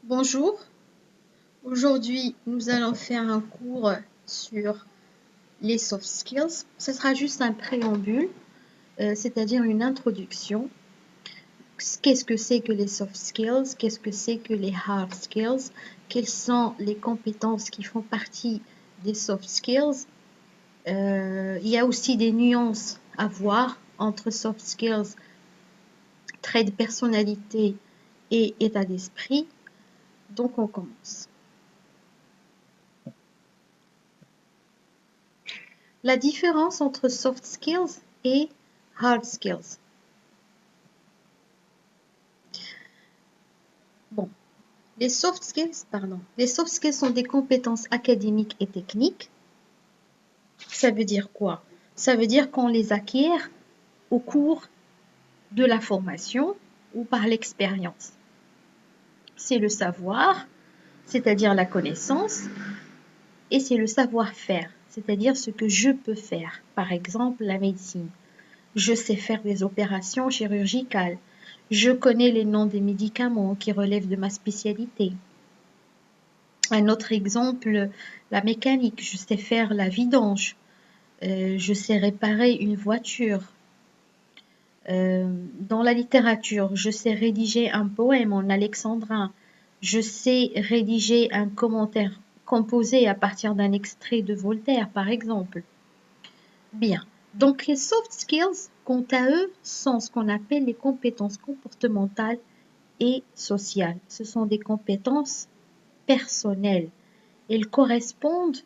Bonjour, aujourd'hui nous allons faire un cours sur les soft skills. Ce sera juste un préambule, c'est-à-dire une introduction. Qu'est-ce que c'est que les soft skills? Qu'est-ce que c'est que les hard skills? Quelles sont les compétences qui font partie des soft skills? Il y a aussi des nuances à voir entre soft skills, traits de personnalité et état d'esprit. Donc on commence. La différence entre soft skills et hard skills. Bon, les soft skills sont des compétences académiques et techniques. Ça veut dire quoi? Ça veut dire qu'on les acquiert au cours de la formation ou par l'expérience. C'est le savoir, c'est-à-dire la connaissance, et c'est le savoir-faire, c'est-à-dire ce que je peux faire. Par exemple, la médecine. Je sais faire des opérations chirurgicales. Je connais les noms des médicaments qui relèvent de ma spécialité. Un autre exemple, la mécanique. Je sais faire la vidange. Je sais réparer une voiture. Dans la littérature, je sais rédiger un poème en alexandrin. Je sais rédiger un commentaire composé à partir d'un extrait de Voltaire, par exemple. Bien. Donc, les soft skills, quant à eux, sont ce qu'on appelle les compétences comportementales et sociales. Ce sont des compétences personnelles. Elles correspondent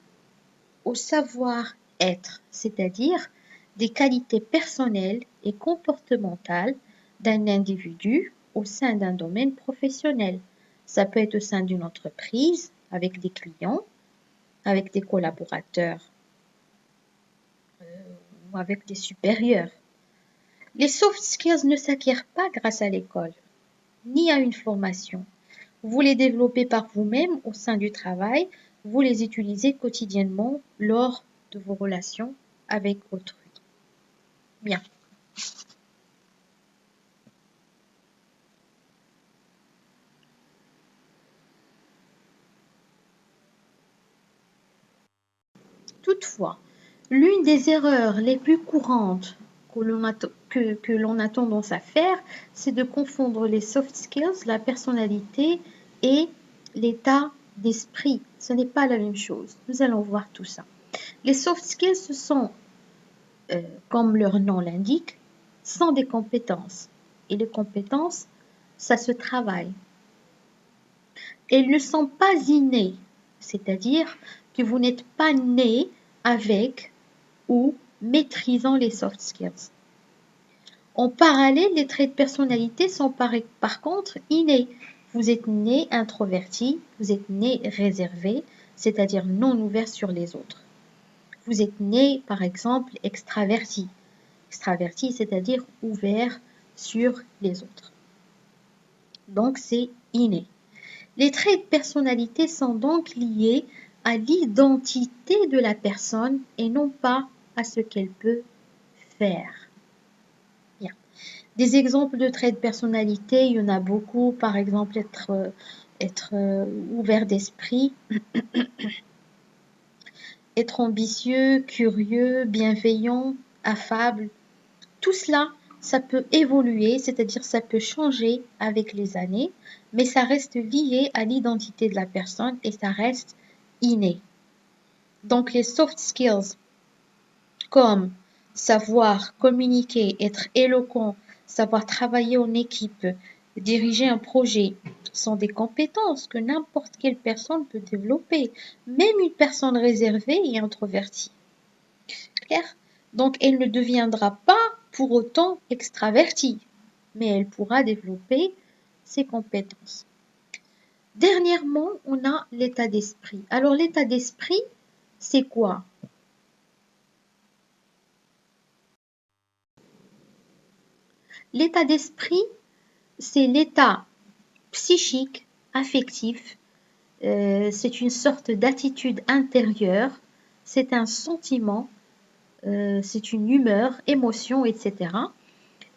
au savoir-être, c'est-à-dire des qualités personnelles et comportementales d'un individu au sein d'un domaine professionnel. Ça peut être au sein d'une entreprise, avec des clients, avec des collaborateurs ou avec des supérieurs. Les soft skills ne s'acquièrent pas grâce à l'école, ni à une formation. Vous les développez par vous-même au sein du travail, vous les utilisez quotidiennement lors de vos relations avec autrui. Bien. Toutefois, l'une des erreurs les plus courantes que l'on a tendance à faire, c'est de confondre les soft skills, la personnalité et l'état d'esprit. Ce n'est pas la même chose. Nous allons voir tout ça. Les soft skills, ce sont, comme leur nom l'indique, sont des compétences. Et les compétences, ça se travaille. Elles ne sont pas innées, c'est-à-dire que vous n'êtes pas né avec ou maîtrisant les soft skills. En parallèle, les traits de personnalité sont par contre innés. Vous êtes né introverti, vous êtes né réservé, c'est-à-dire non ouvert sur les autres. Vous êtes né, par exemple, extraverti. Extraverti, c'est-à-dire ouvert sur les autres. Donc, c'est inné. Les traits de personnalité sont donc liés à l'identité de la personne et non pas à ce qu'elle peut faire. Bien. Des exemples de traits de personnalité, il y en a beaucoup. Par exemple, être ouvert d'esprit, être ambitieux, curieux, bienveillant, affable. Tout cela, ça peut évoluer, c'est-à-dire ça peut changer avec les années, mais ça reste lié à l'identité de la personne et ça reste inné. Donc les soft skills comme savoir communiquer, être éloquent, savoir travailler en équipe, diriger un projet, sont des compétences que n'importe quelle personne peut développer, même une personne réservée et introvertie. Clair? Donc elle ne deviendra pas pour autant extravertie, mais elle pourra développer ses compétences. Dernièrement, on a l'état d'esprit. Alors l'état d'esprit, c'est quoi? L'état d'esprit, c'est l'état psychique, affectif, c'est une sorte d'attitude intérieure, c'est un sentiment, c'est une humeur, émotion, etc.,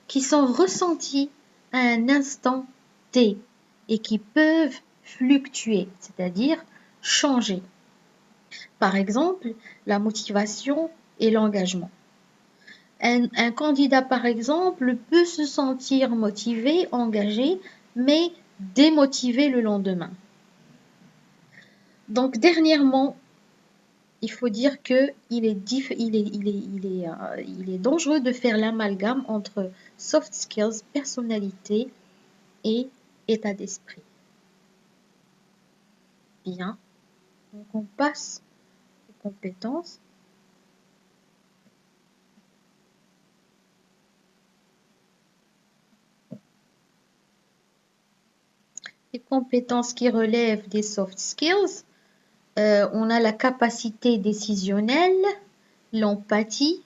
qui sont ressentis à un instant T et qui peuvent fluctuer, c'est-à-dire changer. Par exemple, la motivation et l'engagement. Un candidat, par exemple, peut se sentir motivé, engagé, mais démotivé le lendemain. Donc, dernièrement, il faut dire qu'il est dangereux de faire l'amalgame entre soft skills, personnalité et état d'esprit. Bien, donc on passe aux compétences. Les compétences qui relèvent des soft skills, on a la capacité décisionnelle, l'empathie,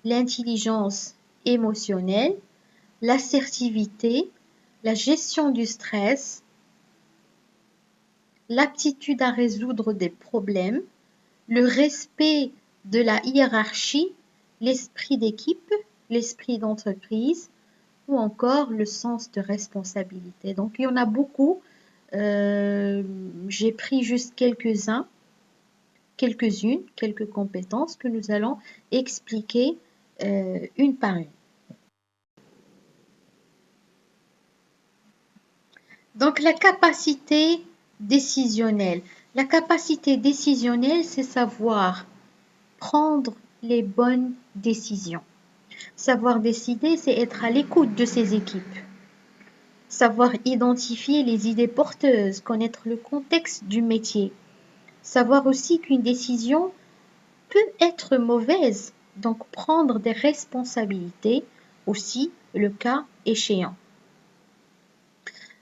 l'intelligence émotionnelle, l'assertivité, la gestion du stress, l'aptitude à résoudre des problèmes, le respect de la hiérarchie, l'esprit d'équipe, l'esprit d'entreprise ou encore le sens de responsabilité. Donc il y en a beaucoup. J'ai pris juste quelques-unes, quelques compétences que nous allons expliquer une par une. Donc la capacité décisionnelle. La capacité décisionnelle, c'est savoir prendre les bonnes décisions. Savoir décider, c'est être à l'écoute de ses équipes. Savoir identifier les idées porteuses, connaître le contexte du métier. Savoir aussi qu'une décision peut être mauvaise, donc prendre des responsabilités aussi le cas échéant.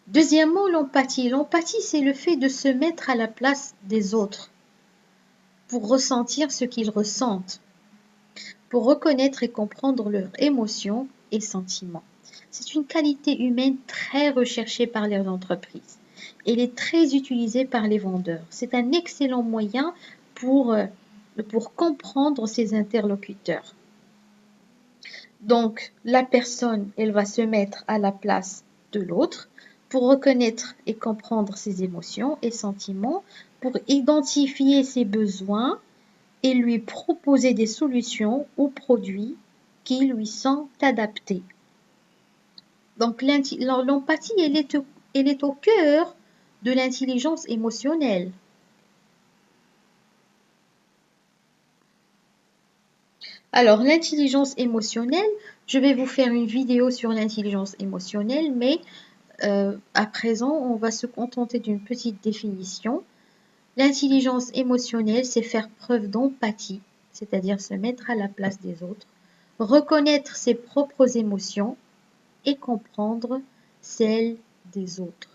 Deuxièmement, l'empathie. L'empathie, c'est le fait de se mettre à la place des autres pour ressentir ce qu'ils ressentent, pour reconnaître et comprendre leurs émotions et sentiments. C'est une qualité humaine très recherchée par les entreprises. Elle est très utilisée par les vendeurs. C'est un excellent moyen pour comprendre ses interlocuteurs. Donc, la personne, elle va se mettre à la place de l'autre pour reconnaître et comprendre ses émotions et sentiments, pour identifier ses besoins et lui proposer des solutions ou produits qui lui sont adaptés. Donc l'empathie, elle est au cœur de l'intelligence émotionnelle. Alors l'intelligence émotionnelle, je vais vous faire une vidéo sur l'intelligence émotionnelle, mais à présent, on va se contenter d'une petite définition. L'intelligence émotionnelle, c'est faire preuve d'empathie, c'est-à-dire se mettre à la place des autres, reconnaître ses propres émotions et comprendre celles des autres.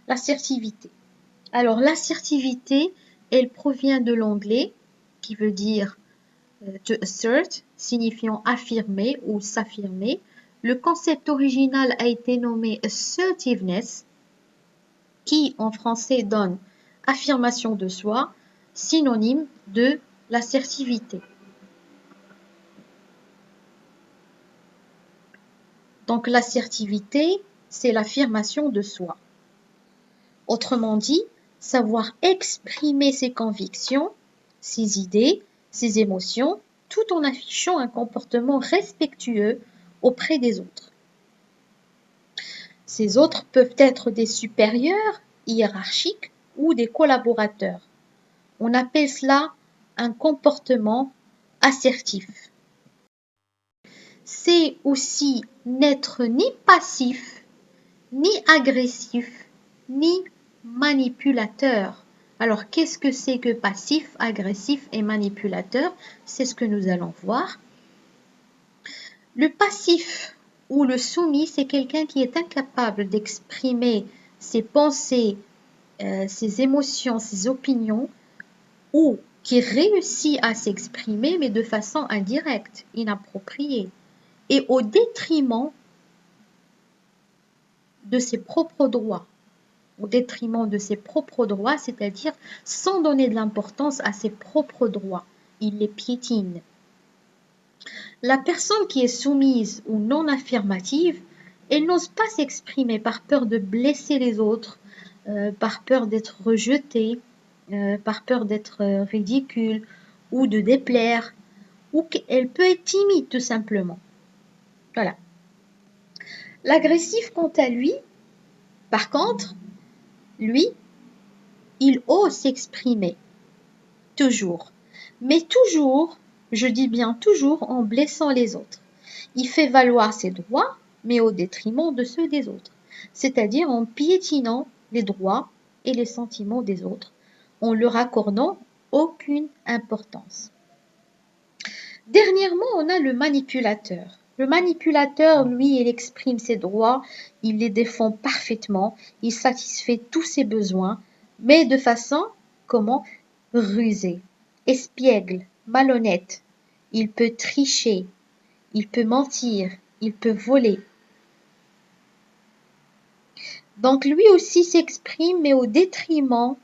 L'assertivité. Alors l'assertivité, elle provient de l'anglais qui veut dire to assert, signifiant affirmer ou s'affirmer. Le concept original a été nommé assertiveness, qui en français donne affirmation de soi, synonyme de l'assertivité. Donc l'assertivité, c'est l'affirmation de soi. Autrement dit, savoir exprimer ses convictions, ses idées, ses émotions, tout en affichant un comportement respectueux auprès des autres. Ces autres peuvent être des supérieurs hiérarchiques ou des collaborateurs. On appelle cela un comportement assertif. C'est aussi n'être ni passif, ni agressif, ni manipulateur. Alors, qu'est-ce que c'est que passif, agressif et manipulateur? C'est ce que nous allons voir. Le passif ou le soumis, c'est quelqu'un qui est incapable d'exprimer ses pensées, ses émotions, ses opinions, ou qui réussit à s'exprimer, mais de façon indirecte, inappropriée, et au détriment de ses propres droits. Au détriment de ses propres droits, c'est-à-dire sans donner de l'importance à ses propres droits. il les piétine. La personne qui est soumise ou non affirmative, elle n'ose pas s'exprimer par peur de blesser les autres, par peur d'être rejetée, par peur d'être ridicule ou de déplaire, ou qu'elle peut être timide tout simplement. Voilà. L'agressif, quant à lui, par contre, lui, il ose s'exprimer, toujours. Mais toujours, je dis bien toujours, en blessant les autres. Il fait valoir ses droits, mais au détriment de ceux des autres. C'est-à-dire en piétinant les droits et les sentiments des autres, en leur accordant aucune importance. Dernièrement, on a le manipulateur. Le manipulateur, lui, il exprime ses droits, il les défend parfaitement, il satisfait tous ses besoins, mais de façon, comment, rusée, espiègle, malhonnête. Il peut tricher, il peut mentir, il peut voler. Donc lui aussi s'exprime, mais au détriment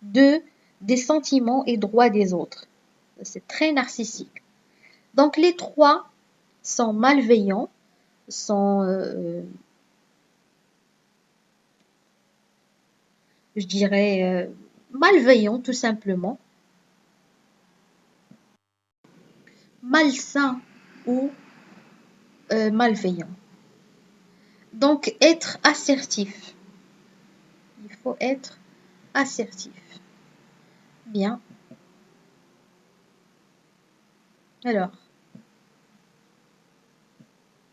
des sentiments et droits des autres. C'est très narcissique. Donc les trois sont malveillants, sont, je dirais, malveillants tout simplement, malsains ou malveillants. Donc être assertif. Il faut être assertif. Bien. Alors,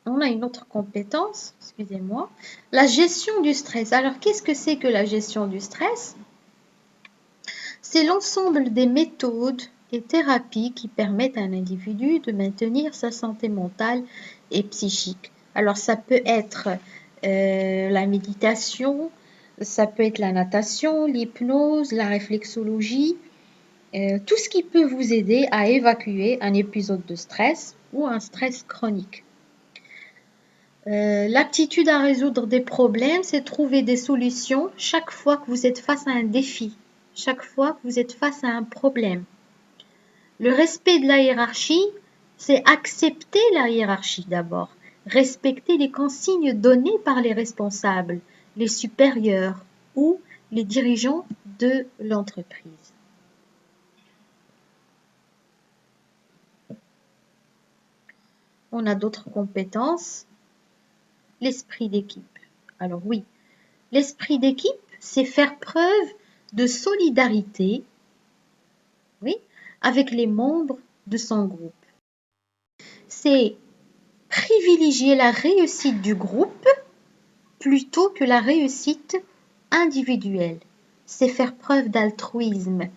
on a une autre compétence, excusez-moi, la gestion du stress. Alors, qu'est-ce que c'est que la gestion du stress? C'est l'ensemble des méthodes et thérapies qui permettent à un individu de maintenir sa santé mentale et psychique. Alors, ça peut être la méditation, ça peut être la natation, l'hypnose, la réflexologie, tout ce qui peut vous aider à évacuer un épisode de stress ou un stress chronique. L'aptitude à résoudre des problèmes, c'est trouver des solutions chaque fois que vous êtes face à un défi, chaque fois que vous êtes face à un problème. Le respect de la hiérarchie, c'est accepter la hiérarchie d'abord, respecter les consignes données par les responsables, les supérieurs ou les dirigeants de l'entreprise. On a d'autres compétences. L'esprit d'équipe. Alors oui, l'esprit d'équipe, c'est faire preuve de solidarité, oui, avec les membres de son groupe. C'est privilégier la réussite du groupe plutôt que la réussite individuelle. C'est faire preuve d'altruisme.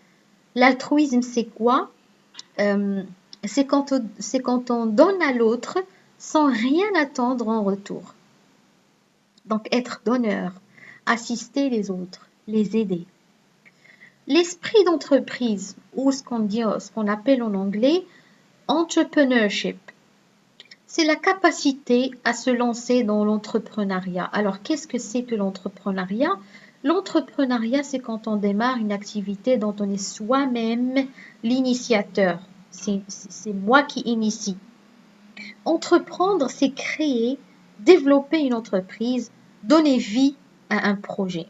L'altruisme, c'est quoi? C'est quand on donne à l'autre sans rien attendre en retour. Donc être donneur, assister les autres, les aider. L'esprit d'entreprise, ou ce qu'on appelle en anglais entrepreneurship, c'est la capacité à se lancer dans l'entrepreneuriat. Alors qu'est-ce que c'est que l'entrepreneuriat? L'entrepreneuriat, c'est quand on démarre une activité dont on est soi-même l'initiateur. C'est moi qui initie. Entreprendre, c'est créer, développer une entreprise, donner vie à un projet.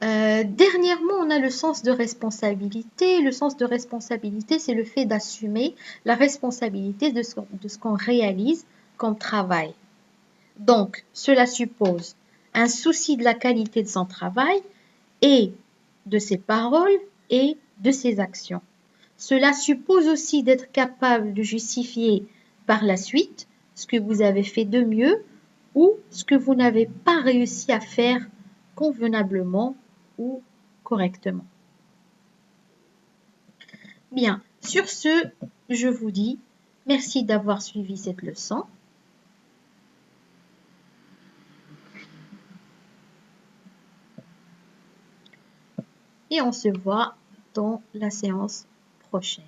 Dernièrement, on a le sens de responsabilité. Le sens de responsabilité, c'est le fait d'assumer la responsabilité de ce qu'on réalise comme travail. Donc, cela suppose un souci de la qualité de son travail et de ses paroles et de ses actions. Cela suppose aussi d'être capable de justifier par la suite ce que vous avez fait de mieux ou ce que vous n'avez pas réussi à faire convenablement ou correctement. Bien, sur ce, je vous dis merci d'avoir suivi cette leçon. Et on se voit dans la séance prochaine.